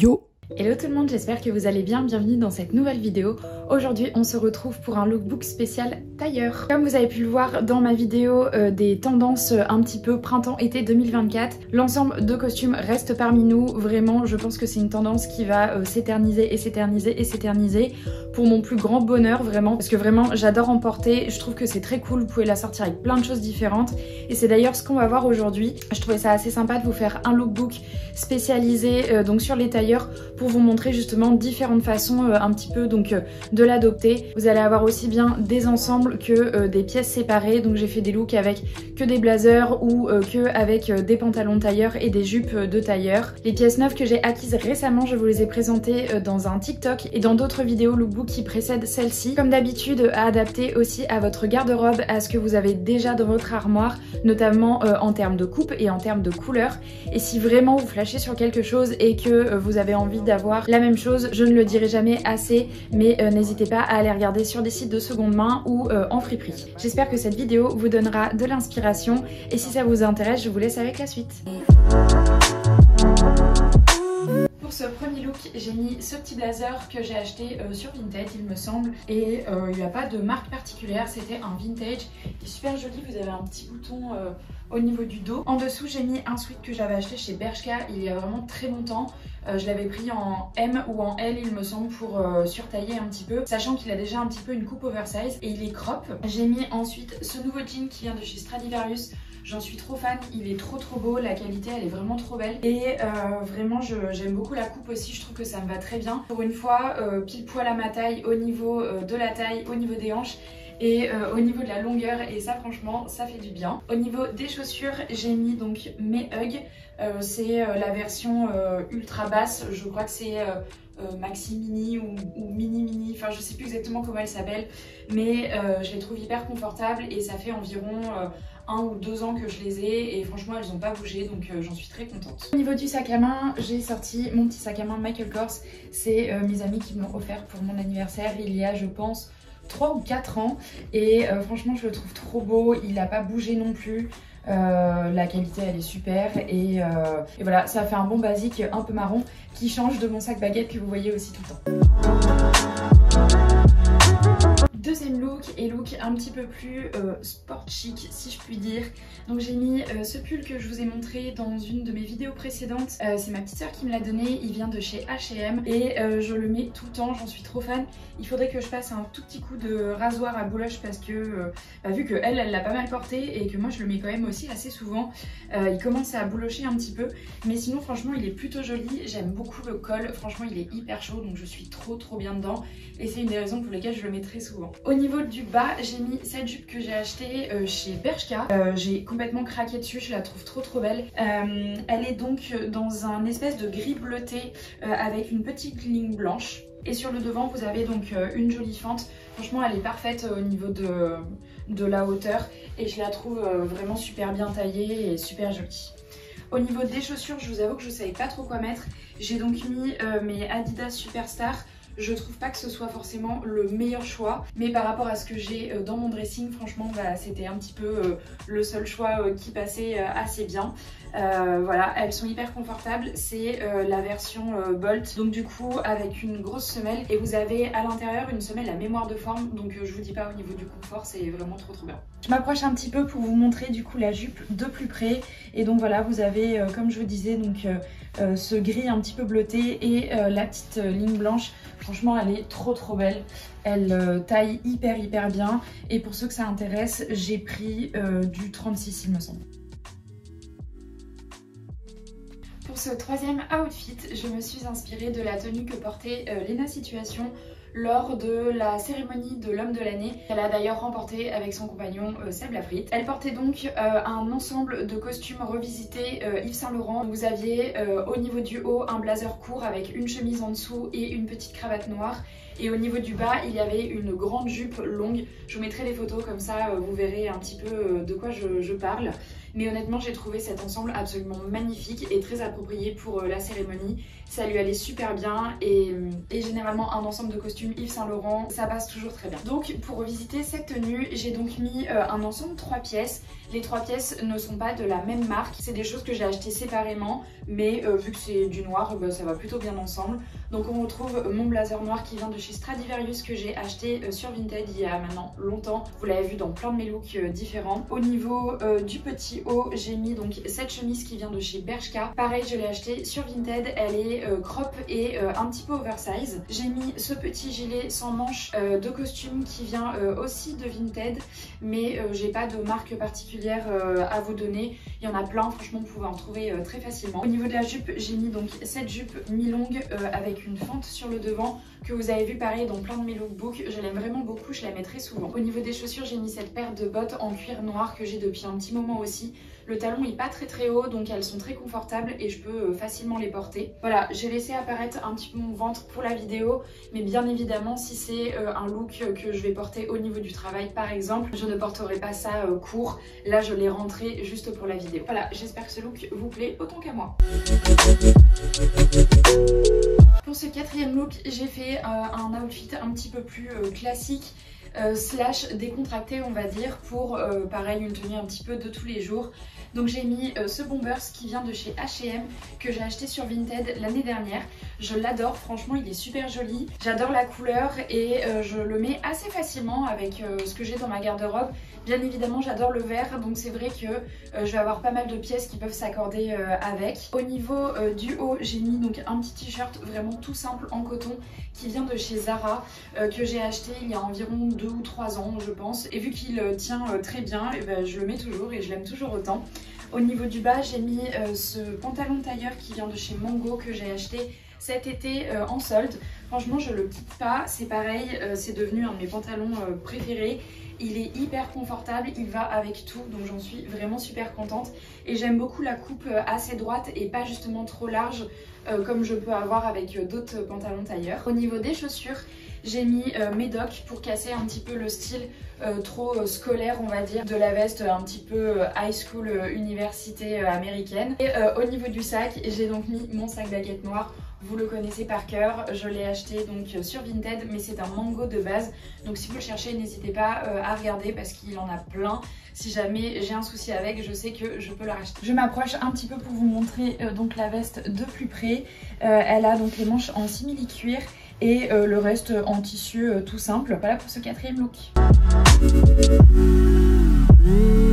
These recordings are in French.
Yo! Hello tout le monde, j'espère que vous allez bien, bienvenue dans cette nouvelle vidéo. Aujourd'hui on se retrouve pour un lookbook spécial tailleur. Comme vous avez pu le voir dans ma vidéo des tendances un petit peu printemps-été 2024, l'ensemble de costumes reste parmi nous. Vraiment je pense que c'est une tendance qui va s'éterniser et s'éterniser et s'éterniser pour mon plus grand bonheur vraiment. Parce que vraiment j'adore en porter, je trouve que c'est très cool, vous pouvez la sortir avec plein de choses différentes. Et c'est d'ailleurs ce qu'on va voir aujourd'hui. Je trouvais ça assez sympa de vous faire un lookbook spécialisé donc sur les tailleurs pour vous montrer justement différentes façons un petit peu donc de l'adopter. Vous allez avoir aussi bien des ensembles que des pièces séparées, donc j'ai fait des looks avec que des blazers ou que avec des pantalons tailleurs et des jupes de tailleur. Les pièces neuves que j'ai acquises récemment, je vous les ai présentées dans un TikTok et dans d'autres vidéos lookbook qui précèdent celle-ci. Comme d'habitude, à adapter aussi à votre garde-robe, à ce que vous avez déjà dans votre armoire, notamment en termes de coupe et en termes de couleur. Et si vraiment vous flashez sur quelque chose et que vous avez envie d'avoir la même chose, je ne le dirai jamais assez, mais n'hésitez pas à aller regarder sur des sites de seconde main ou en friperie. J'espère que cette vidéo vous donnera de l'inspiration et si ça vous intéresse, je vous laisse avec la suite. Pour ce premier look, j'ai mis ce petit blazer que j'ai acheté sur Vinted, il me semble, et il n'y a pas de marque particulière, c'était un vintage. Il est super joli, vous avez un petit bouton au niveau du dos. En dessous, j'ai mis un sweat que j'avais acheté chez Bershka il y a vraiment très longtemps. Je l'avais pris en M ou en L, il me semble, pour surtailler un petit peu, sachant qu'il a déjà un petit peu une coupe oversize et il est crop. J'ai mis ensuite ce nouveau jean qui vient de chez Stradivarius. J'en suis trop fan, il est trop beau, la qualité elle est vraiment trop belle et vraiment j'aime beaucoup la coupe aussi, je trouve que ça me va très bien. Pour une fois, pile poil à ma taille au niveau de la taille, au niveau des hanches et au niveau de la longueur, et ça franchement ça fait du bien. Au niveau des chaussures, j'ai mis donc mes Ugg, c'est la version ultra basse, je crois que c'est maxi mini ou mini mini, enfin je sais plus exactement comment elle s'appelle, mais je les trouve hyper confortables et ça fait environ 1 ou 2 ans que je les ai et franchement elles n'ont pas bougé, donc j'en suis très contente. Au niveau du sac à main, j'ai sorti mon petit sac à main Michael Kors. C'est mes amis qui me l'ont offert pour mon anniversaire il y a je pense 3 ou 4 ans et franchement je le trouve trop beau, il n'a pas bougé non plus. La qualité elle est super et voilà, ça fait un bon basique un peu marron qui change de mon sac baguette que vous voyez aussi tout le temps. Deuxième look et look un petit peu plus sport chic si je puis dire. Donc j'ai mis ce pull que je vous ai montré dans une de mes vidéos précédentes. C'est ma petite soeur qui me l'a donné, il vient de chez H&M et je le mets tout le temps, j'en suis trop fan. Il faudrait que je passe un tout petit coup de rasoir à bouloche parce que vu que elle l'a pas mal porté et que moi je le mets quand même aussi assez souvent, il commence à boulocher un petit peu. Mais sinon franchement il est plutôt joli, j'aime beaucoup le col, franchement il est hyper chaud donc je suis trop bien dedans et c'est une des raisons pour lesquelles je le mets très souvent. Au niveau du bas, j'ai mis cette jupe que j'ai achetée chez Bershka. J'ai complètement craqué dessus, je la trouve trop belle. Elle est donc dans un espèce de gris bleuté avec une petite ligne blanche. Et sur le devant, vous avez donc une jolie fente. Franchement, elle est parfaite au niveau de la hauteur et je la trouve vraiment super bien taillée et super jolie. Au niveau des chaussures, je vous avoue que je ne savais pas trop quoi mettre. J'ai donc mis mes Adidas Superstar. Je trouve pas que ce soit forcément le meilleur choix, mais par rapport à ce que j'ai dans mon dressing, franchement c'était un petit peu le seul choix qui passait assez bien. Voilà, elles sont hyper confortables, c'est la version Bolt, donc du coup avec une grosse semelle et vous avez à l'intérieur une semelle à mémoire de forme, donc je vous dis pas au niveau du confort, c'est vraiment trop bien. Je m'approche un petit peu pour vous montrer du coup la jupe de plus près et donc voilà, vous avez comme je vous disais donc ce gris un petit peu bleuté et la petite ligne blanche. Franchement elle est trop belle, elle taille hyper bien et pour ceux que ça intéresse j'ai pris du 36 il me semble. Pour ce troisième outfit, je me suis inspirée de la tenue que portait Léna Situation lors de la cérémonie de l'homme de l'année qu'elle a d'ailleurs remporté avec son compagnon Seb Lafrite. Elle portait donc un ensemble de costumes revisités Yves Saint Laurent. Vous aviez au niveau du haut un blazer court avec une chemise en dessous et une petite cravate noire. Et au niveau du bas, il y avait une grande jupe longue. Je vous mettrai les photos comme ça, vous verrez un petit peu de quoi je parle. Mais honnêtement, j'ai trouvé cet ensemble absolument magnifique et très approprié pour la cérémonie. ça lui allait super bien et généralement un ensemble de costumes Yves Saint Laurent, ça passe toujours très bien. Donc pour revisiter cette tenue, j'ai donc mis un ensemble 3 pièces. Les 3 pièces ne sont pas de la même marque, c'est des choses que j'ai achetées séparément, mais vu que c'est du noir, ça va plutôt bien ensemble. Donc on retrouve mon blazer noir qui vient de chez Stradivarius que j'ai acheté sur Vinted il y a maintenant longtemps. Vous l'avez vu dans plein de mes looks différents. Au niveau du petit haut, j'ai mis donc cette chemise qui vient de chez Bershka. Pareil, je l'ai acheté sur Vinted, elle est crop et un petit peu oversize. J'ai mis ce petit gilet sans manches de costume qui vient aussi de Vinted, mais j'ai pas de marque particulière à vous donner. Il y en a plein, franchement vous pouvez en trouver très facilement. Au niveau de la jupe, j'ai mis donc cette jupe mi-longue avec une fente sur le devant que vous avez vu pareil dans plein de mes lookbooks. Je l'aime vraiment beaucoup, je la mets très souvent. Au niveau des chaussures, j'ai mis cette paire de bottes en cuir noir que j'ai depuis un petit moment aussi. Le talon est pas très haut, donc elles sont très confortables et je peux facilement les porter. Voilà, j'ai laissé apparaître un petit peu mon ventre pour la vidéo, mais bien évidemment si c'est un look que je vais porter au niveau du travail par exemple, je ne porterai pas ça court. Là je l'ai rentré juste pour la vidéo. Voilà, j'espère que ce look vous plaît autant qu'à moi. Pour ce 4e look, j'ai fait un outfit un petit peu plus classique. Slash décontracté on va dire pour pareil une tenue un petit peu de tous les jours. Donc j'ai mis ce Bombers qui vient de chez H&M que j'ai acheté sur Vinted l'année dernière. Je l'adore, franchement il est super joli. J'adore la couleur et je le mets assez facilement avec ce que j'ai dans ma garde-robe. Bien évidemment j'adore le vert, donc c'est vrai que je vais avoir pas mal de pièces qui peuvent s'accorder avec. Au niveau du haut, j'ai mis donc un petit t-shirt vraiment tout simple en coton qui vient de chez Zara que j'ai acheté il y a environ 2 ou 3 ans je pense. Et vu qu'il tient très bien, et ben, je le mets toujours et je l'aime toujours autant. Au niveau du bas, j'ai mis ce pantalon tailleur qui vient de chez Mango que j'ai acheté cet été en solde. Franchement je le quitte pas, c'est pareil, c'est devenu un de mes pantalons préférés. Il est hyper confortable, il va avec tout, donc j'en suis vraiment super contente. Et j'aime beaucoup la coupe assez droite et pas justement trop large comme je peux avoir avec d'autres pantalons tailleurs. Au niveau des chaussures, j'ai mis Médoc pour casser un petit peu le style trop scolaire on va dire de la veste un petit peu high school université américaine. Et au niveau du sac, j'ai donc mis mon sac baguette noir. Vous le connaissez par cœur, je l'ai acheté donc sur Vinted, mais c'est un Mango de base. Donc si vous le cherchez, n'hésitez pas à regarder parce qu'il en a plein. Si jamais j'ai un souci avec, je sais que je peux le racheter. Je m'approche un petit peu pour vous montrer donc la veste de plus près. Elle a donc les manches en simili-cuir et le reste en tissu tout simple. Voilà pour ce 4e look.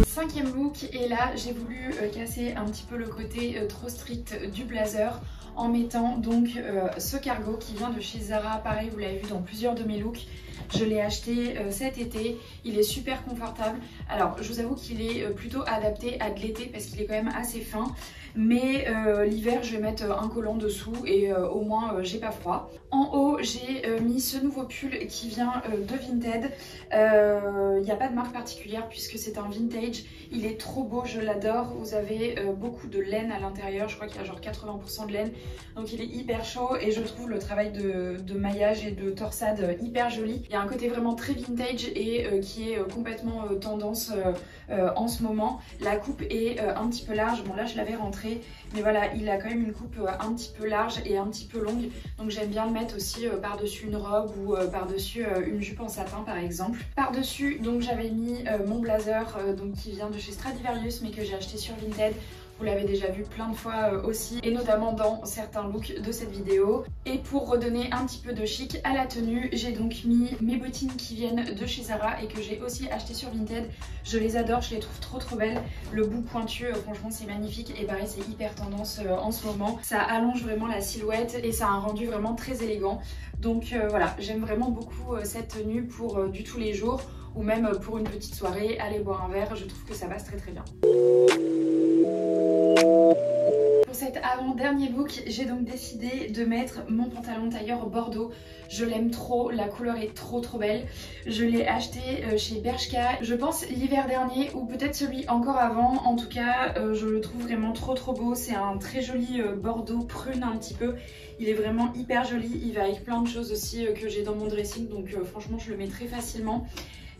5e look, et là j'ai voulu casser un petit peu le côté trop strict du blazer en mettant donc ce cargo qui vient de chez Zara. Pareil, vous l'avez vu dans plusieurs de mes looks. Je l'ai acheté cet été, il est super confortable. Alors je vous avoue qu'il est plutôt adapté à de l'été parce qu'il est quand même assez fin. Mais l'hiver je vais mettre un collant dessous et au moins j'ai pas froid. En haut j'ai mis ce nouveau pull qui vient de Vinted. Il n'y a pas de marque particulière puisque c'est un vintage. Il est trop beau, je l'adore. Vous avez beaucoup de laine à l'intérieur, je crois qu'il y a genre 80% de laine. Donc il est hyper chaud et je trouve le travail de maillage et de torsade hyper joli. Il y a un côté vraiment très vintage et qui est complètement tendance en ce moment. La coupe est un petit peu large, bon là je l'avais rentré, mais voilà, il a quand même une coupe un petit peu large et un petit peu longue. Donc j'aime bien le mettre aussi par-dessus une robe ou par-dessus une jupe en satin par exemple. Par-dessus, donc j'avais mis mon blazer donc qui vient de chez Stradivarius mais que j'ai acheté sur Vinted. Vous l'avez déjà vu plein de fois aussi, et notamment dans certains looks de cette vidéo. Et pour redonner un petit peu de chic à la tenue, j'ai donc mis mes bottines qui viennent de chez Zara et que j'ai aussi acheté sur Vinted. Je les adore, je les trouve trop belles. Le bout pointu, franchement c'est magnifique, et pareil c'est hyper tendance en ce moment. Ça allonge vraiment la silhouette et ça a un rendu vraiment très élégant. Donc voilà, j'aime vraiment beaucoup cette tenue pour du tous les jours ou même pour une petite soirée, aller boire un verre, je trouve que ça passe très bien. Pour cet avant-dernier look, j'ai donc décidé de mettre mon pantalon tailleur bordeaux. Je l'aime trop, la couleur est trop belle. Je l'ai acheté chez Bershka, je pense l'hiver dernier ou peut-être celui encore avant. En tout cas, je le trouve vraiment trop beau. C'est un très joli bordeaux prune un petit peu. Il est vraiment hyper joli. Il va avec plein de choses aussi que j'ai dans mon dressing. Donc franchement, je le mets très facilement.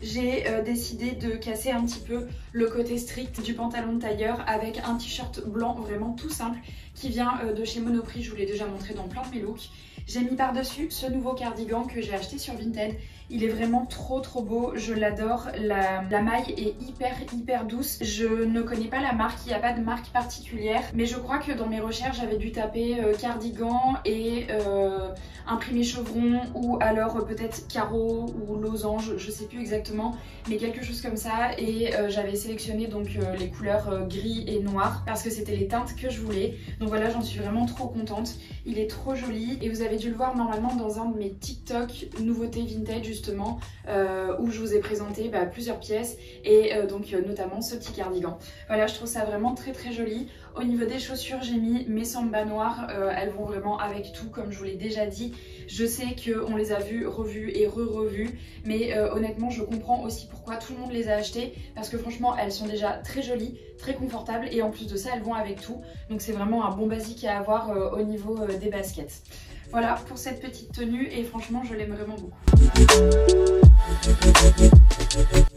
j'ai décidé de casser un petit peu le côté strict du pantalon de tailleur avec un t-shirt blanc vraiment tout simple qui vient de chez Monoprix. Je vous l'ai déjà montré dans plein de mes looks. J'ai mis par-dessus ce nouveau cardigan que j'ai acheté sur Vinted. Il est vraiment trop beau, je l'adore. La maille est hyper douce. Je ne connais pas la marque, il n'y a pas de marque particulière. Mais je crois que dans mes recherches, j'avais dû taper cardigan et imprimé chevron ou alors peut-être carreau ou losange, je sais plus exactement. Mais quelque chose comme ça. Et j'avais sélectionné donc les couleurs gris et noir parce que c'était les teintes que je voulais. Donc voilà, j'en suis vraiment trop contente. Il est trop joli et vous avez dû le voir normalement dans un de mes TikTok nouveautés vintage justement où je vous ai présenté plusieurs pièces et donc notamment ce petit cardigan. Voilà, je trouve ça vraiment très joli. Au niveau des chaussures, j'ai mis mes Samba noires, elles vont vraiment avec tout comme je vous l'ai déjà dit. Je sais qu'on les a vues, revues et re-revues, mais honnêtement je comprends aussi pourquoi tout le monde les a achetées parce que franchement elles sont déjà très jolies, très confortables et en plus de ça elles vont avec tout. Donc c'est vraiment un bon basique à avoir au niveau des baskets. Voilà pour cette petite tenue et franchement je l'aime vraiment beaucoup.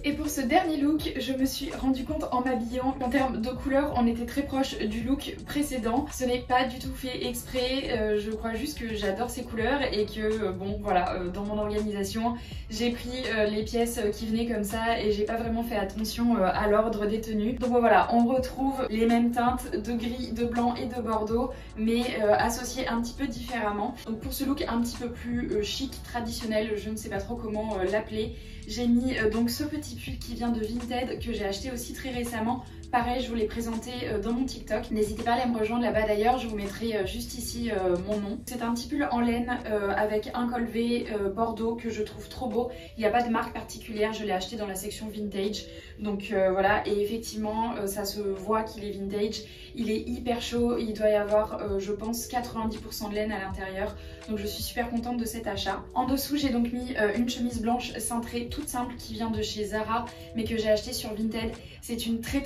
Et pour ce dernier look, je me suis rendu compte en m'habillant qu'en termes de couleur, on était très proche du look précédent. Ce n'est pas du tout fait exprès, je crois juste que j'adore ces couleurs et que bon voilà, dans mon organisation, j'ai pris les pièces qui venaient comme ça et j'ai pas vraiment fait attention à l'ordre des tenues. Donc bon, voilà, on retrouve les mêmes teintes de gris, de blanc et de bordeaux, mais associées un petit peu différemment. Donc pour ce look un petit peu plus chic, traditionnel, je ne sais pas trop comment l'appeler, j'ai mis donc ce petit pull qui vient de Vinted que j'ai acheté aussi très récemment. Pareil, je vous l'ai présenté dans mon TikTok. N'hésitez pas à aller me rejoindre là-bas d'ailleurs, je vous mettrai juste ici mon nom. C'est un petit pull en laine avec un col V bordeaux que je trouve trop beau. Il n'y a pas de marque particulière, je l'ai acheté dans la section vintage. Donc voilà, et effectivement ça se voit qu'il est vintage. Il est hyper chaud, il doit y avoir je pense 90% de laine à l'intérieur. Donc je suis super contente de cet achat. En dessous j'ai donc mis une chemise blanche cintrée toute simple qui vient de chez Zara mais que j'ai acheté sur Vinted. C'est une très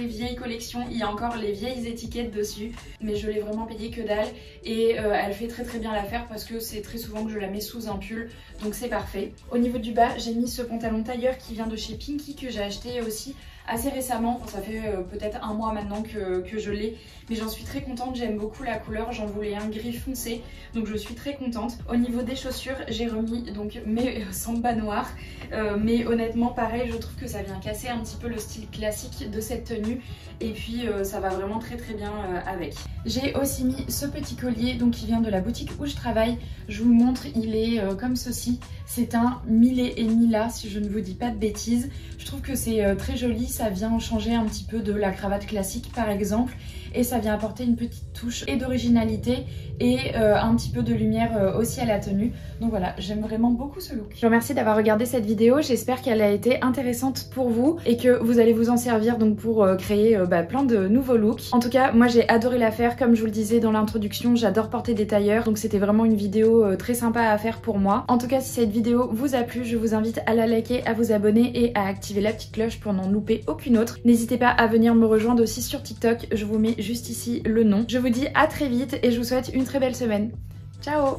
vieille collection, il y a encore les vieilles étiquettes dessus mais je l'ai vraiment payée que dalle et elle fait très bien l'affaire parce que c'est très souvent que je la mets sous un pull donc c'est parfait. Au niveau du bas j'ai mis ce pantalon tailleur qui vient de chez Pinky que j'ai acheté aussi assez récemment, ça fait peut-être un mois maintenant que je l'ai, mais j'en suis très contente, j'aime beaucoup la couleur, j'en voulais un gris foncé, donc je suis très contente. Au niveau des chaussures, j'ai remis donc mes Samba noirs, mais honnêtement pareil, je trouve que ça vient casser un petit peu le style classique de cette tenue, et puis ça va vraiment très bien avec. J'ai aussi mis ce petit collier donc qui vient de la boutique où je travaille, je vous montre, il est comme ceci, c'est un Millet et Mila si je ne vous dis pas de bêtises. Je trouve que c'est très joli, ça vient changer un petit peu de la cravate classique par exemple et ça vient apporter une petite touche et d'originalité et un petit peu de lumière aussi à la tenue. Donc voilà, j'aime vraiment beaucoup ce look. Je vous remercie d'avoir regardé cette vidéo, j'espère qu'elle a été intéressante pour vous et que vous allez vous en servir donc pour créer plein de nouveaux looks. En tout cas, moi j'ai adoré la faire, comme je vous le disais dans l'introduction, j'adore porter des tailleurs, donc c'était vraiment une vidéo très sympa à faire pour moi. En tout cas, si cette vidéo vous a plu, je vous invite à la liker, à vous abonner et à activer la petite cloche pour n'en louper aucune autre. N'hésitez pas à venir me rejoindre aussi sur TikTok, je vous mets juste ici le nom. Je vous dis à très vite et je vous souhaite une très belle semaine. Ciao!